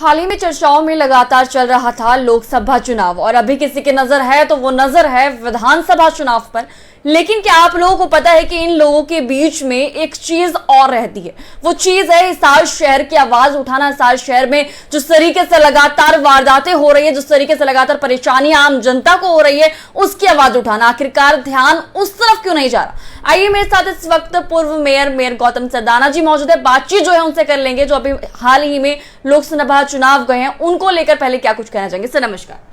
हाल ही में चर्चाओं में लगातार चल रहा था लोकसभा चुनाव और अभी किसी की नजर है तो वो नजर है विधानसभा चुनाव पर। लेकिन क्या आप लोगों को पता है कि इन लोगों के बीच में एक चीज और रहती है। वो चीज है हिसार शहर की आवाज उठाना। हिसार शहर में जिस तरीके से लगातार वारदातें हो रही है, जिस तरीके से लगातार परेशानियां आम जनता को हो रही है, उसकी आवाज उठाना। आखिरकार ध्यान उस तरफ क्यों नहीं जा रहा? आइए मेरे साथ इस वक्त पूर्व मेयर गौतम सरदाना जी मौजूद है। बातचीत जो है उनसे कर लेंगे, जो अभी हाल ही में लोकसभा चुनाव गए हैं, उनको लेकर पहले क्या कुछ कहना चाहेंगे। सर नमस्कार।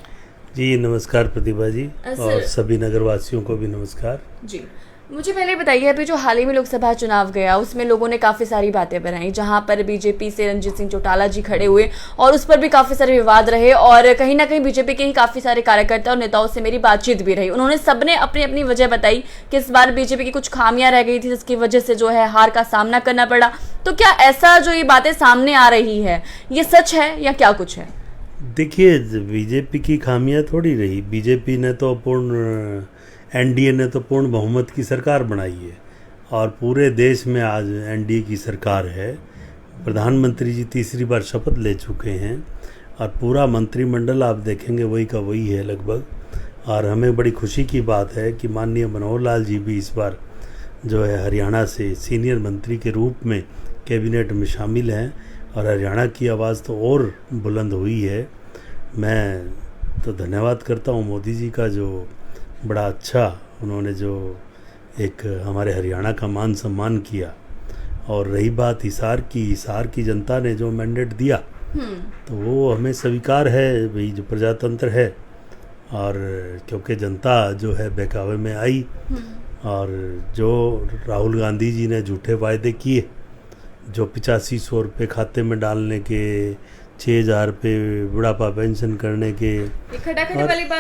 जी नमस्कार प्रतिभा जी, और सभी नगरवासियों को भी नमस्कार जी। मुझे पहले बताइए, अभी जो हाल ही में लोकसभा चुनाव गया उसमें लोगों ने काफ़ी सारी बातें बनाई, जहां पर बीजेपी से रंजीत सिंह चौटाला जी खड़े हुए और उस पर भी काफ़ी सारे विवाद रहे और कहीं ना कहीं बीजेपी के ही काफ़ी सारे कार्यकर्ता और नेताओं से मेरी बातचीत भी रही। उन्होंने सबने अपनी अपनी वजह बताई कि इस बार बीजेपी की कुछ खामियां रह गई थी, जिसकी वजह से जो है हार का सामना करना पड़ा। तो क्या ऐसा जो ये बातें सामने आ रही है ये सच है या क्या कुछ है? देखिए, बीजेपी की खामियां थोड़ी रही। बीजेपी ने तो एनडीए ने तो पूर्ण बहुमत की सरकार बनाई है और पूरे देश में आज एनडीए की सरकार है। प्रधानमंत्री जी तीसरी बार शपथ ले चुके हैं और पूरा मंत्रिमंडल आप देखेंगे वही का वही है लगभग। और हमें बड़ी खुशी की बात है कि माननीय मनोहर लाल जी भी इस बार जो है हरियाणा से सीनियर मंत्री के रूप में कैबिनेट में शामिल हैं और हरियाणा की आवाज़ तो और बुलंद हुई है। मैं तो धन्यवाद करता हूँ मोदी जी का, जो बड़ा अच्छा उन्होंने जो एक हमारे हरियाणा का मान सम्मान किया। और रही बात हिसार की जनता ने जो मैंडेट दिया तो वो हमें स्वीकार है भाई, जो प्रजातंत्र है। और क्योंकि जनता जो है बहकावे में आई और जो राहुल गांधी जी ने झूठे वायदे किए, जो 8500 रुपये खाते में डालने के, 6000 रुपये बुढ़ापा पेंशन करने के,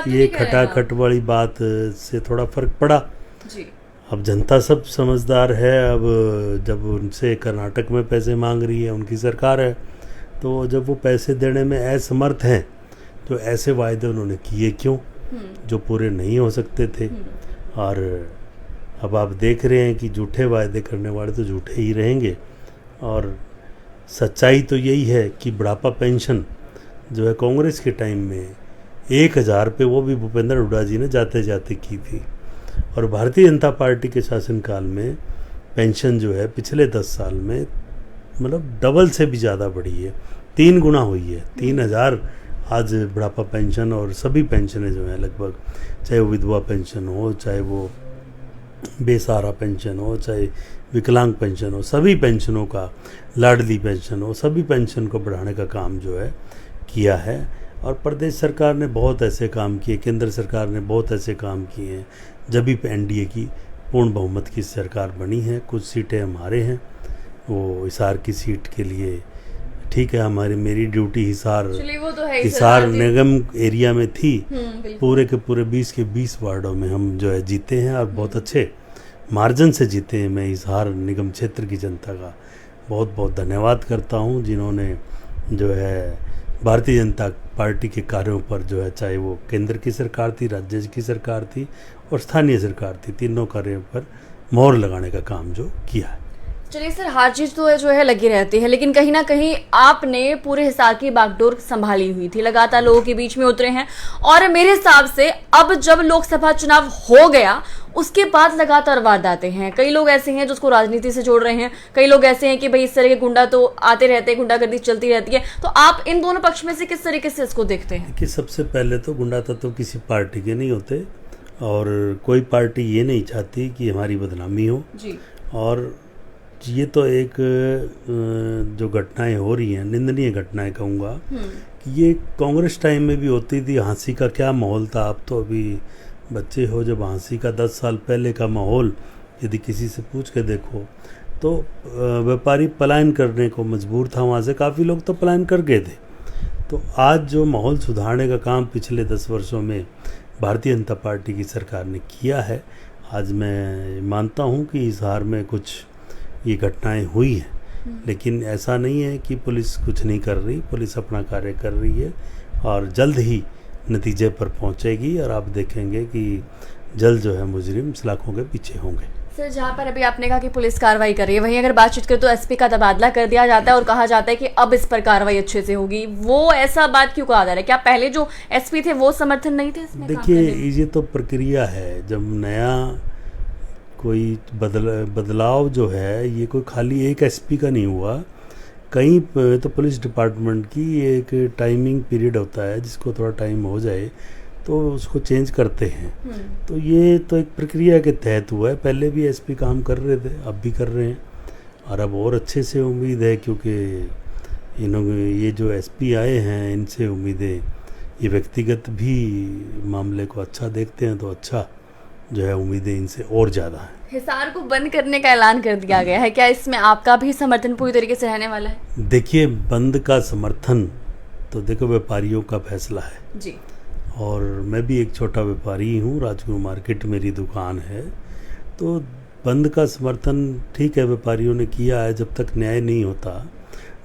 ये खटाखट वाली बात से थोड़ा फर्क पड़ा जी। अब जनता सब समझदार है। अब जब उनसे कर्नाटक में पैसे मांग रही है, उनकी सरकार है, तो जब वो पैसे देने में असमर्थ हैं तो ऐसे वायदे उन्होंने किए क्यों जो पूरे नहीं हो सकते थे। और अब आप देख रहे हैं कि झूठे वायदे करने वाले तो झूठे ही रहेंगे। और सच्चाई तो यही है कि बुढ़ापा पेंशन जो है कांग्रेस के टाइम में 1000 रुपये वो भी भूपेंद्र हुड्डा जी ने जाते जाते की थी। और भारतीय जनता पार्टी के शासनकाल में पेंशन जो है पिछले 10 साल में मतलब डबल से भी ज़्यादा बढ़ी है, 3 गुना हुई है। 3000 आज बुढ़ापा पेंशन और सभी पेंशनें जो हैं लगभग, चाहे वो विधवा पेंशन हो, चाहे वो बेसहारा पेंशन हो, चाहे विकलांग पेंशन हो, सभी पेंशनों का, लाडली पेंशन हो, सभी पेंशन को बढ़ाने का काम जो है किया है। और प्रदेश सरकार ने बहुत ऐसे काम किए, केंद्र सरकार ने बहुत ऐसे काम किए हैं जब भी एनडीए की पूर्ण बहुमत की सरकार बनी है। कुछ सीटें हमारे हैं, वो हिसार की सीट के लिए ठीक है, मेरी ड्यूटी हिसार निगम एरिया में थी। पूरे के पूरे 20 के 20 वार्डों में हम जो है जीते हैं और बहुत अच्छे मार्जिन से जीते हैं। मैं हिसार निगम क्षेत्र की जनता का बहुत बहुत धन्यवाद करता हूं, जिन्होंने जो है भारतीय जनता पार्टी के कार्यों पर जो है, चाहे वो केंद्र की सरकार थी, राज्य की सरकार थी और स्थानीय सरकार थी, तीनों कार्यों पर मोहर लगाने का काम जो किया है। चलिए सर, हार जीत तो जो है लगी रहती है, लेकिन कहीं ना कहीं आपने पूरे हिसार की बागडोर संभाली हुई थी, लगातार लोगों के बीच में उतरे हैं। और मेरे हिसाब से अब जब लोकसभा चुनाव हो गया उसके बाद लगातार वारदातें हैं। कई लोग ऐसे हैं जो उसको राजनीति से जोड़ रहे हैं, कई लोग ऐसे हैं कि भाई इस तरह के गुंडा तो आते रहते हैं, गुंडागर्दी चलती रहती है। तो आप इन दोनों पक्ष में से किस तरीके से इसको देखते हैं? कि सबसे पहले तो गुंडा तत्व किसी पार्टी के नहीं होते और कोई पार्टी ये नहीं चाहती कि हमारी बदनामी हो जी। और ये तो एक जो घटनाएं हो रही हैं, निंदनीय घटनाएं कहूँगा कि ये कांग्रेस टाइम में भी होती थी। हाँसी का क्या माहौल था, आप तो अभी बच्चे हो, जब हाँसी का 10 साल पहले का माहौल यदि किसी से पूछ के देखो तो व्यापारी पलायन करने को मजबूर था वहाँ से, काफ़ी लोग तो पलायन कर गए थे। तो आज जो माहौल सुधारने का काम पिछले 10 वर्षों में भारतीय जनता पार्टी की सरकार ने किया है, आज मैं मानता हूँ कि हिसार में कुछ ये घटनाएं हुई हैं, लेकिन ऐसा नहीं है कि पुलिस कुछ नहीं कर रही। पुलिस अपना कार्य कर रही है और जल्द ही नतीजे पर पहुंचेगी और आप देखेंगे कि जल्द जो है मुजरिम सलाखों के पीछे होंगे। सर, जहाँ पर अभी आपने कहा कि पुलिस कार्रवाई कर रही है, वहीं अगर बातचीत करें तो एसपी का तबादला कर दिया जाता है और कहा जाता है कि अब इस पर कार्रवाई अच्छे से होगी। वो ऐसा बात क्यों कहा जा रहा है? क्या पहले जो एसपी थे वो समर्थन नहीं थे इसमें? देखिए, ये तो प्रक्रिया है। जब नया कोई बदलाव जो है, ये कोई खाली एक एसपी का नहीं हुआ। कहीं तो पुलिस डिपार्टमेंट की एक टाइमिंग पीरियड होता है, जिसको थोड़ा टाइम हो जाए तो उसको चेंज करते हैं। तो ये तो एक प्रक्रिया के तहत हुआ है। पहले भी एसपी काम कर रहे थे, अब भी कर रहे हैं, और अब और अच्छे से उम्मीद है, क्योंकि ये जो एसपी आए हैं, इनसे उम्मीदें, ये व्यक्तिगत भी मामले को अच्छा देखते हैं, तो अच्छा जो है उम्मीदें इनसे और ज़्यादा हैं। हिसार को बंद करने का ऐलान कर दिया गया है, क्या इसमें आपका भी समर्थन पूरी तरीके से रहने वाला है? देखिए, बंद का समर्थन तो देखो व्यापारियों का फैसला है जी, और मैं भी एक छोटा व्यापारी हूँ। राजगुरु मार्केट मेरी दुकान है। तो बंद का समर्थन ठीक है, व्यापारियों ने किया है। जब तक न्याय नहीं होता,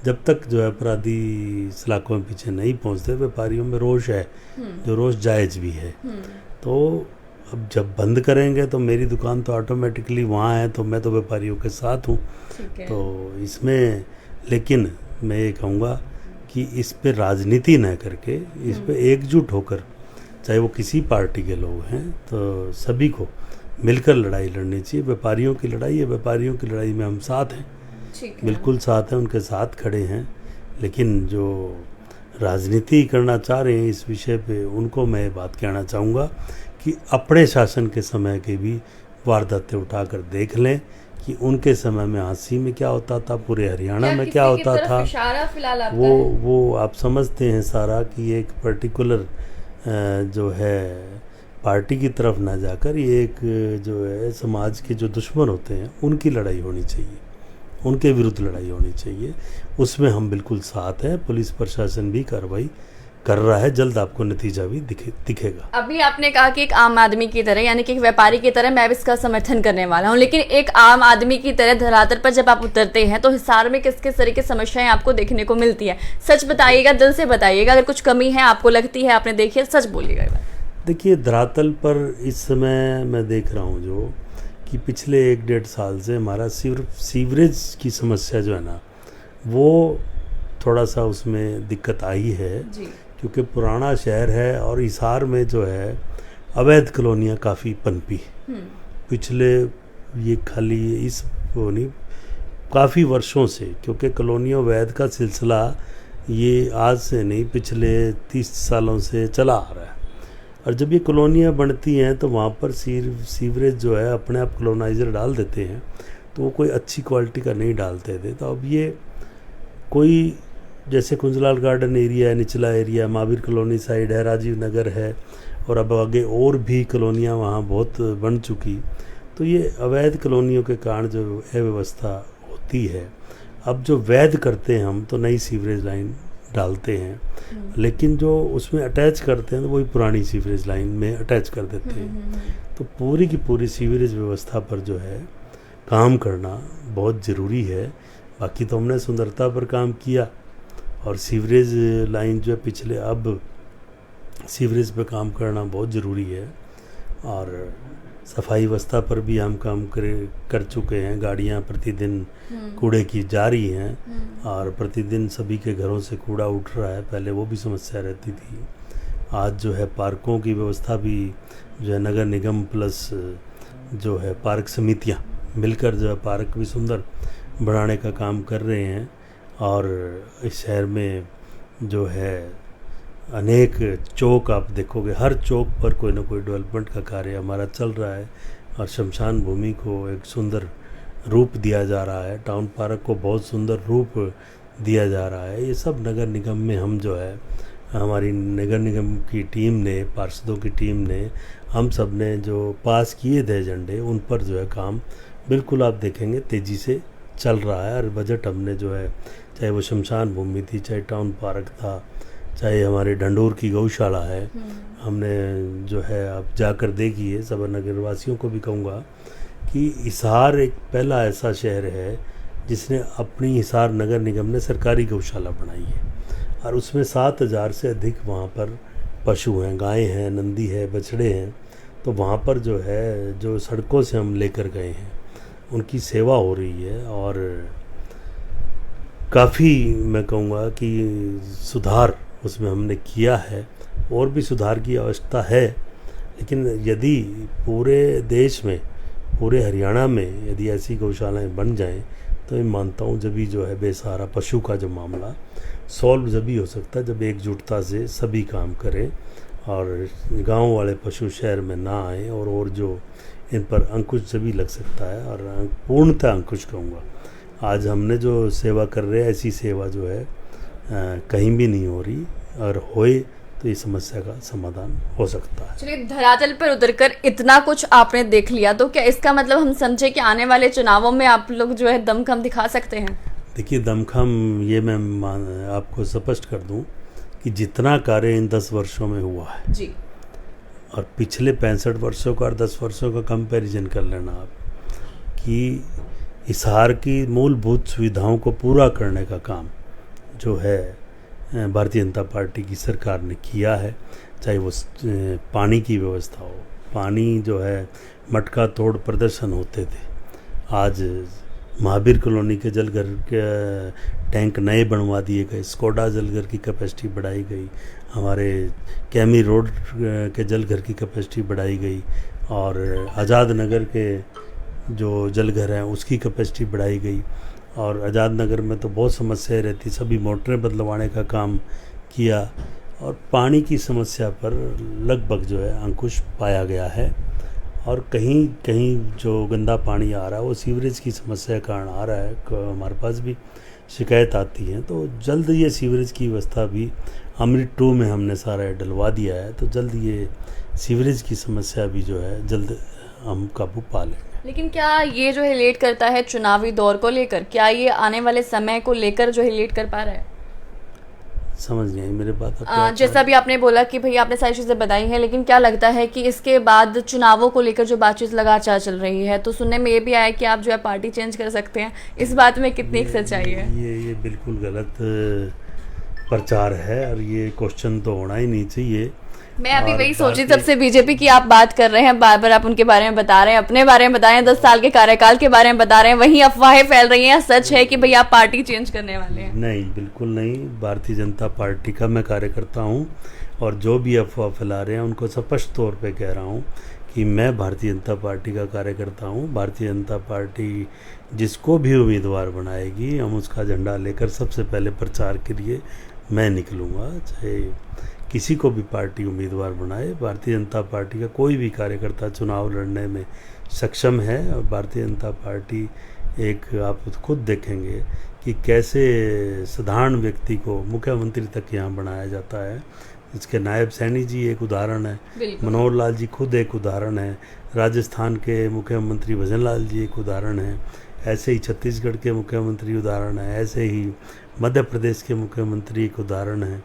जब तक जो है अपराधी सलाखों में पीछे नहीं पहुँचते, व्यापारियों में रोष है, जो रोष जायज़ भी है। तो अब जब बंद करेंगे तो मेरी दुकान तो ऑटोमेटिकली वहाँ है, तो मैं तो व्यापारियों के साथ हूँ। तो इसमें लेकिन मैं ये कहूँगा कि इस पे राजनीति न करके, इस पे एकजुट होकर, चाहे वो किसी पार्टी के लोग हैं, तो सभी को मिलकर लड़ाई लड़नी चाहिए। व्यापारियों की लड़ाई है, व्यापारियों की लड़ाई में हम साथ हैं, बिल्कुल साथ हैं, उनके साथ खड़े हैं। लेकिन जो राजनीति करना चाह रहे हैं इस विषय पे, उनको मैं बात कहना चाहूँगा कि अपने शासन के समय के भी वारदातें उठाकर देख लें कि उनके समय में हांसी में क्या होता था, पूरे हरियाणा में क्या होता था। वो आप समझते हैं सारा कि एक पर्टिकुलर जो है पार्टी की तरफ ना जाकर, ये एक जो है समाज के जो दुश्मन होते हैं उनकी लड़ाई होनी चाहिए, उनके विरुद्ध लड़ाई होनी चाहिए। उसमें हम बिल्कुल साथ हैं। पुलिस प्रशासन भी कार्रवाई कर रहा है, जल्द आपको नतीजा भी दिखेगा। अभी आपने कहा कि एक आम आदमी की तरह, यानी कि एक व्यापारी की तरह मैं भी इसका समर्थन करने वाला हूं, लेकिन एक आम आदमी की तरह धरातल पर जब आप उतरते हैं तो हिसार में किस किस तरह की समस्याएं आपको देखने को मिलती है? सच बताइएगा, दिल से बताइएगा। अगर कुछ कमी है आपको लगती है, आपने देखी है, सच बोलिएगा। देखिए, धरातल पर इस समय मैं देख रहा हूँ जो कि पिछले 1-1.5 साल से हमारा सीवरेज की समस्या जो है ना, वो थोड़ा सा उसमें दिक्कत आई है जी। क्योंकि पुराना शहर है और हिसार में जो है अवैध कॉलोनियाँ काफ़ी पनपी पिछले, ये खाली इस वो नहीं, काफ़ी वर्षों से, क्योंकि कॉलोनियों वैध का सिलसिला ये आज से नहीं, पिछले 30 सालों से चला आ रहा है। और जब ये कॉलोनियाँ बनती हैं तो वहाँ पर सीवरेज जो है अपने आप कॉलोनाइज़र डाल देते हैं, तो वो कोई अच्छी क्वालिटी का नहीं डालते थे। तो अब ये कोई जैसे कुंजलाल गार्डन एरिया है, निचला एरिया, महावीर कॉलोनी साइड है, राजीव नगर है, और अब आगे और भी कॉलोनियाँ वहाँ बहुत बन चुकी। तो ये अवैध कॉलोनियों के कारण जो अव्यवस्था होती है, अब जो वैध करते हैं हम तो नई सीवरेज लाइन डालते हैं, लेकिन जो उसमें अटैच करते हैं तो वही पुरानी सीवरेज लाइन में अटैच कर देते हैं। तो पूरी की पूरी सीवरेज व्यवस्था पर जो है काम करना बहुत ज़रूरी है। बाकी तो हमने सुंदरता पर काम किया, और सीवरेज लाइन जो है पिछले, अब सीवरेज पे काम करना बहुत ज़रूरी है। और सफाई व्यवस्था पर भी हम काम कर चुके हैं। गाड़ियाँ प्रतिदिन कूड़े की जा रही हैं और प्रतिदिन सभी के घरों से कूड़ा उठ रहा है। पहले वो भी समस्या रहती थी। आज जो है पार्कों की व्यवस्था भी जो है नगर निगम प्लस जो है पार्क समितियाँ मिलकर जो है पार्क भी सुंदर बढ़ाने का काम कर रहे हैं। और इस शहर में जो है अनेक चौक आप देखोगे, हर चौक पर कोई ना कोई डेवलपमेंट का कार्य हमारा चल रहा है, और शमशान भूमि को एक सुंदर रूप दिया जा रहा है, टाउन पार्क को बहुत सुंदर रूप दिया जा रहा है। ये सब नगर निगम में हम जो है, हमारी नगर निगम की टीम ने, पार्षदों की टीम ने, हम सब ने जो पास किए थे एजेंडे, उन पर जो है काम बिल्कुल आप देखेंगे तेज़ी से चल रहा है। और बजट हमने जो है, चाहे वो शमशान भूमि थी, चाहे टाउन पार्क था, चाहे हमारे डंडोर की गौशाला है, हमने जो है आप जाकर देखिए। सब नगर वासियों को भी कहूँगा कि हिसार एक पहला ऐसा शहर है जिसने अपनी हिसार नगर निगम ने सरकारी गौशाला बनाई है, और उसमें 7,000 से अधिक वहाँ पर पशु हैं, गायें हैं, नंदी है, बछड़े हैं। तो वहाँ पर जो है, जो सड़कों से हम लेकर गए हैं, उनकी सेवा हो रही है और काफ़ी मैं कहूँगा कि सुधार उसमें हमने किया है। और भी सुधार की आवश्यकता है, लेकिन यदि पूरे देश में, पूरे हरियाणा में यदि ऐसी गौशालाएं बन जाएं तो मैं मानता हूँ जब भी जो है बेसहारा पशु का जो मामला सॉल्व जब भी हो सकता है जब एकजुटता से सभी काम करें और गांव वाले पशु शहर में ना आए और जो इन पर अंकुश जब भी लग सकता है और पूर्णतः अंकुश कहूँगा। आज हमने जो सेवा कर रहे हैं ऐसी सेवा जो है कहीं भी नहीं हो रही, और होए तो इस समस्या का समाधान हो सकता है। चलिए, धरातल पर उतरकर इतना कुछ आपने देख लिया, तो क्या इसका मतलब हम समझे कि आने वाले चुनावों में आप लोग जो है दमखम दिखा सकते हैं? देखिए, दमखम ये मैं आपको स्पष्ट कर दूं कि जितना कार्य इन 10 वर्षों में हुआ है जी, और पिछले 65 वर्षों का और 10 वर्षों का कंपैरिजन कर लेना आप, कि हिसार की मूलभूत सुविधाओं को पूरा करने का काम जो है भारतीय जनता पार्टी की सरकार ने किया है। चाहे वो पानी की व्यवस्था हो, पानी जो है मटका तोड़ प्रदर्शन होते थे, आज महावीर कॉलोनी के जलघर के टैंक नए बनवा दिए गए, स्कोडा जलघर की कैपेसिटी बढ़ाई गई, हमारे कैमी रोड के जलघर की कैपेसिटी बढ़ाई गई, और आज़ाद नगर के जो जलघर हैं उसकी कैपेसिटी बढ़ाई गई। और आज़ाद नगर में तो बहुत समस्याएं रहती, सभी मोटरें बदलवाने का काम किया और पानी की समस्या पर लगभग जो है अंकुश पाया गया है। और कहीं कहीं जो गंदा पानी आ रहा है वो सीवरेज की समस्या के कारण आ रहा है, हमारे पास भी शिकायत आती है। तो जल्द ये सीवरेज की व्यवस्था भी अमृत 2 में हमने सारा डलवा दिया है, तो जल्द ये सीवरेज की समस्या भी जो है जल्द हम काबू पा लेंगे। लेकिन क्या ये जो है लेट करता है चुनावी दौर को लेकर? क्या ये आने वाले समय को लेकर जो है लेट कर पा रहा है? समझ नहीं आई मेरे बात। जैसा भी आपने बोला कि भई आपने सारी चीज़ें बताई हैं, लेकिन क्या लगता है कि इसके बाद चुनावों को लेकर जो बातचीत लगातार चल रही है, तो सुनने में ये भी आया कि आप जो है पार्टी चेंज कर सकते हैं, इस बात में कितनी एक सच्चाई है? ये बिल्कुल गलत प्रचार है और ये क्वेश्चन तो होना ही नहीं चाहिए। मैं अभी वही सोच रही, सबसे बीजेपी की आप बात कर रहे हैं, बार बार आप उनके बारे में बता रहे हैं, अपने बारे में बता रहे हैं, 10 साल के कार्यकाल के बारे में बता रहे हैं, वहीं अफवाहें फैल रही हैं। सच है कि भाई आप पार्टी चेंज करने वाले हैं? नहीं, बिल्कुल नहीं। भारतीय जनता पार्टी का मैं कार्यकर्ता हूं और जो भी अफवाह फैला रहे हैं उनको स्पष्ट तौर पे कह रहा हूं कि मैं भारतीय जनता पार्टी का कार्यकर्ता हूं। भारतीय जनता पार्टी जिसको भी उम्मीदवार बनाएगी हम उसका झंडा लेकर सबसे पहले प्रचार के लिए मैं निकलूँगा। चाहे किसी को भी पार्टी उम्मीदवार बनाए, भारतीय जनता पार्टी का कोई भी कार्यकर्ता चुनाव लड़ने में सक्षम है। और भारतीय जनता पार्टी एक, आप खुद देखेंगे कि कैसे साधारण व्यक्ति को मुख्यमंत्री तक यहाँ बनाया जाता है। इसके नायब सैनी जी एक उदाहरण है, मनोहर लाल जी खुद एक उदाहरण है, राजस्थान के मुख्यमंत्री भजन लाल जी एक उदाहरण है, ऐसे ही छत्तीसगढ़ के मुख्यमंत्री उदाहरण है, ऐसे ही मध्य प्रदेश के मुख्यमंत्री एक उदाहरण है।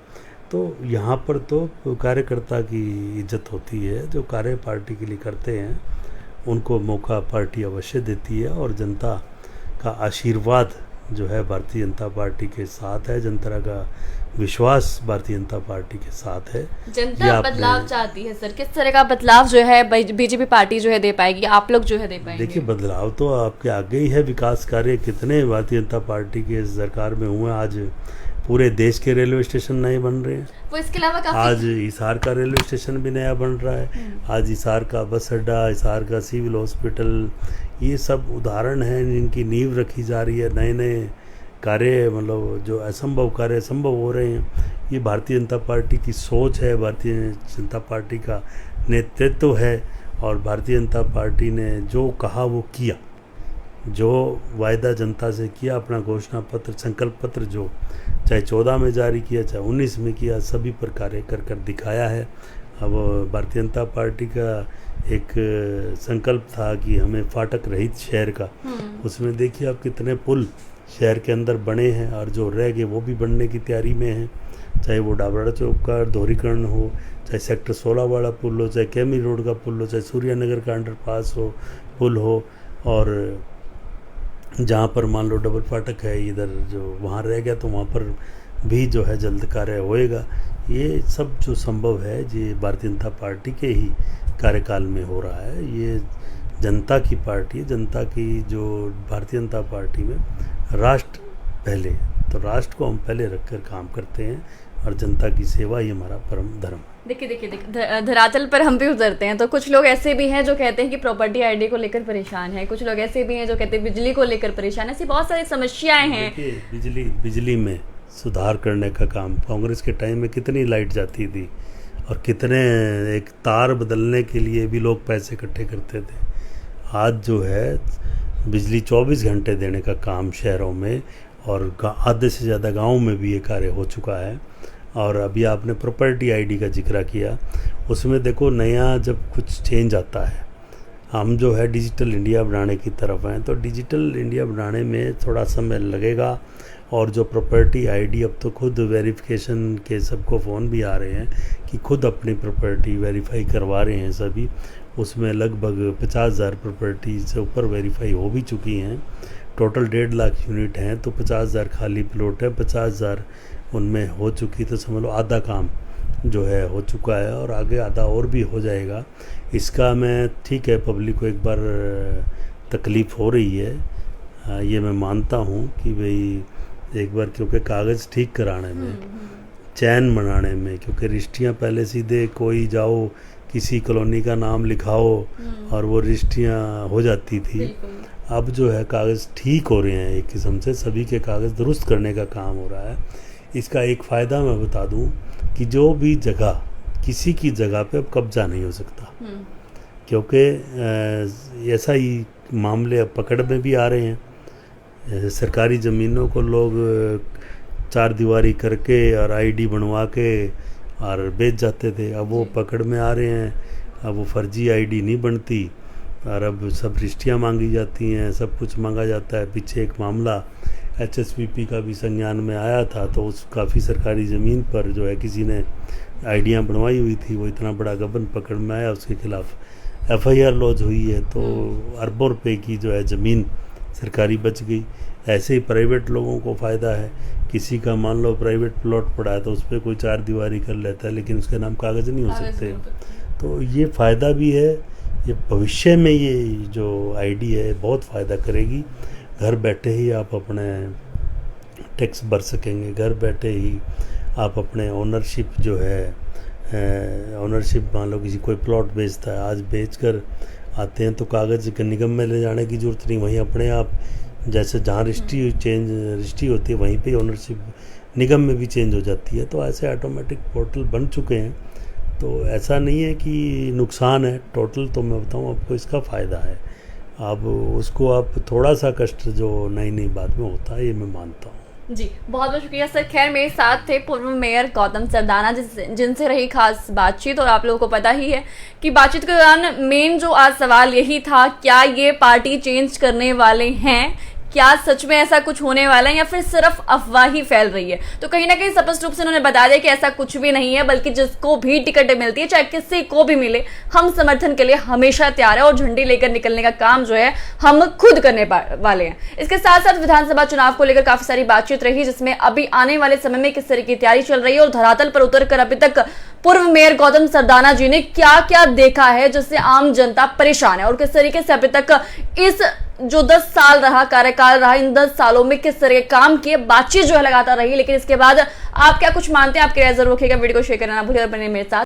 तो यहाँ पर तो कार्यकर्ता की इज्जत होती है, जो कार्य पार्टी के लिए करते हैं उनको मौका पार्टी अवश्य देती है और जनता का आशीर्वाद जो है भारतीय जनता पार्टी के साथ है, जनता का विश्वास भारतीय जनता पार्टी के साथ है। जनता बदलाव चाहती है सर, किस तरह का बदलाव जो है बीजेपी पार्टी जो है दे पाएगी, आप लोग जो है दे पाएंगे? देखिए, बदलाव तो आपके आगे ही है। विकास कार्य कितने भारतीय जनता पार्टी के सरकार में हुए। आज पूरे देश के रेलवे स्टेशन नए बन रहे हैं, वो इसके अलावा काफी, आज हिसार का रेलवे स्टेशन भी नया बन रहा है, आज हिसार का बस अड्डा, हिसार का सिविल हॉस्पिटल, ये सब उदाहरण हैं जिनकी नींव रखी जा रही है। नए नए कार्य, मतलब जो असंभव कार्य संभव हो रहे हैं। ये भारतीय जनता पार्टी की सोच है, भारतीय जनता पार्टी का नेतृत्व है और भारतीय जनता पार्टी ने जो कहा वो किया, जो वायदा जनता से किया, अपना घोषणा पत्र, संकल्प पत्र जो चाहे 14 में जारी किया, चाहे 19 में किया, सभी पर कार्य कर दिखाया है। अब भारतीय जनता पार्टी का एक संकल्प था कि हमें फाटक रहित शहर का, उसमें देखिए आप कितने पुल शहर के अंदर बने हैं और जो रह गए वो भी बनने की तैयारी में हैं। चाहे वो डाबरा चौक का दोहरीकरण हो, चाहे सेक्टर 16 वाला पुल हो, चाहे कैमी रोड का पुल हो, चाहे सूर्यनगर का अंडरपास हो, पुल हो, और जहाँ पर मान लो डबल फाटक है इधर जो वहाँ रह गया तो वहाँ पर भी जो है जल्द कार्य होएगा। ये सब जो संभव है ये भारतीय जनता पार्टी के ही कार्यकाल में हो रहा है। ये जनता की पार्टी है। जनता की जो भारतीय जनता पार्टी में राष्ट्र पहले, तो राष्ट्र को हम पहले रखकर काम करते हैं और जनता की सेवा ही हमारा परम धर्म। देखिए धरातल पर हम भी उतरते हैं तो कुछ लोग ऐसे भी हैं जो कहते हैं कि प्रॉपर्टी आईडी को लेकर परेशान है, कुछ लोग ऐसे भी हैं जो कहते हैं बिजली को लेकर परेशान है। ऐसी बहुत सारी समस्याएं हैं। देखिए बिजली में सुधार करने का काम, कांग्रेस के टाइम में कितनी लाइट जाती थी और कितने, एक तार बदलने के लिए भी लोग पैसे इकट्ठे करते थे। आज जो है बिजली 24 घंटे देने का काम शहरों में और आधे से ज़्यादा गाँव में भी ये कार्य हो चुका है। और अभी आपने प्रॉपर्टी आईडी का जिक्र किया, उसमें देखो नया जब कुछ चेंज आता है, हम जो है डिजिटल इंडिया बनाने की तरफ हैं, तो डिजिटल इंडिया बनाने में थोड़ा समय लगेगा। और जो प्रॉपर्टी आईडी, अब तो खुद वेरिफिकेशन के सबको फ़ोन भी आ रहे हैं कि खुद अपनी प्रॉपर्टी वेरीफाई करवा रहे हैं सभी। उसमें लगभग 50,000 प्रॉपर्टी से ऊपर वेरीफाई हो भी चुकी हैं। टोटल 1.5 लाख यूनिट हैं, तो 50,000 खाली प्लॉट है, 50,000 उनमें हो चुकी, तो समझ लो आधा काम जो है हो चुका है और आगे आधा और भी हो जाएगा। इसका मैं ठीक है, पब्लिक को एक बार तकलीफ़ हो रही है, ये मैं मानता हूँ कि भाई एक बार, क्योंकि कागज़ ठीक कराने में, चैन बनाने में, क्योंकि रजिस्ट्रियाँ पहले सीधे कोई जाओ किसी कॉलोनी का नाम लिखाओ और वो रजिस्ट्रियाँ हो जाती थी। अब जो है कागज़ ठीक हो रहे हैं, एक किस्म से सभी के कागज़ दुरुस्त करने का काम हो रहा है। इसका एक फ़ायदा मैं बता दूं कि जो भी जगह, किसी की जगह पे अब कब्जा नहीं हो सकता, क्योंकि ऐसा ही मामले अब पकड़ में भी आ रहे हैं। सरकारी ज़मीनों को लोग 4 दीवारी करके और आईडी बनवा के और बेच जाते थे, अब वो पकड़ में आ रहे हैं। अब वो फर्जी आईडी नहीं बनती और अब सब रजिस्ट्रियाँ मांगी जाती हैं, सब कुछ मांगा जाता है। पीछे एक मामला HSBP का भी संज्ञान में आया था, तो उस काफ़ी सरकारी ज़मीन पर जो है किसी ने आईडियाँ बनवाई हुई थी, वो इतना बड़ा गबन पकड़ में आया, उसके खिलाफ FIR लॉन्च हुई है, तो अरबों रुपए की जो है ज़मीन सरकारी बच गई। ऐसे ही प्राइवेट लोगों को फ़ायदा है, किसी का मान लो प्राइवेट प्लॉट पड़ा है तो उस पर कोई 4 दीवारी कर लेता है, लेकिन उसके नाम कागज़ नहीं हो सकते। तो ये फ़ायदा भी है, ये भविष्य में ये जो आईडी है बहुत फ़ायदा करेगी। घर बैठे ही आप अपने टैक्स भर सकेंगे, घर बैठे ही आप अपने ओनरशिप जो है, ओनरशिप मान लो किसी कोई प्लॉट बेचता है, आज बेचकर आते हैं तो कागज़ निगम में ले जाने की ज़रूरत नहीं, वहीं अपने आप, जैसे जहाँ रजिस्ट्री होती है वहीं पे ओनरशिप निगम में भी चेंज हो जाती है। तो ऐसे ऑटोमेटिक पोर्टल बन चुके हैं, तो ऐसा नहीं है कि नुकसान है। टोटल तो मैं बताऊँ आपको इसका फ़ायदा है। अब उसको आप थोड़ा सा कष्ट जो नई बात में होता है, ये मैं मानता हूँ। जी बहुत बहुत शुक्रिया सर। खैर मेरे साथ थे पूर्व मेयर गौतम सरदाना, जिनसे रही खास बातचीत। और आप लोगों को पता ही है कि बातचीत के दौरान मेन जो आज सवाल यही था, क्या ये पार्टी चेंज करने वाले हैं, क्या सच में ऐसा कुछ होने वाला है या फिर सिर्फ अफवाह ही फैल रही है। तो कहीं ना कहीं स्पष्ट रूप से उन्होंने बता दिया कि ऐसा कुछ भी नहीं है, बल्कि जिसको भी टिकट मिलती है, चाहे किसी को भी मिले, हम समर्थन के लिए हमेशा तैयार है और झंडी लेकर निकलने का काम जो है हम खुद करने वाले हैं। इसके साथ साथ विधानसभा चुनाव को लेकर काफी सारी बातचीत रही, जिसमें अभी आने वाले समय में किस तरह की तैयारी चल रही है और धरातल पर उतरकर अभी तक पूर्व मेयर गौतम सरदाना जी ने क्या क्या देखा है जिससे आम जनता परेशान है, और किस तरीके से अभी तक इस जो 10 साल रहा कार्यकाल रहा, इन 10 सालों में किस तरह के काम किए, बातचीत जो है लगातार रही। लेकिन इसके बाद आप क्या कुछ मानते हैं, आपकी राय जरूर रखिएगा, वीडियो को शेयर करना ना भूलिएगा, बने मेरे साथ।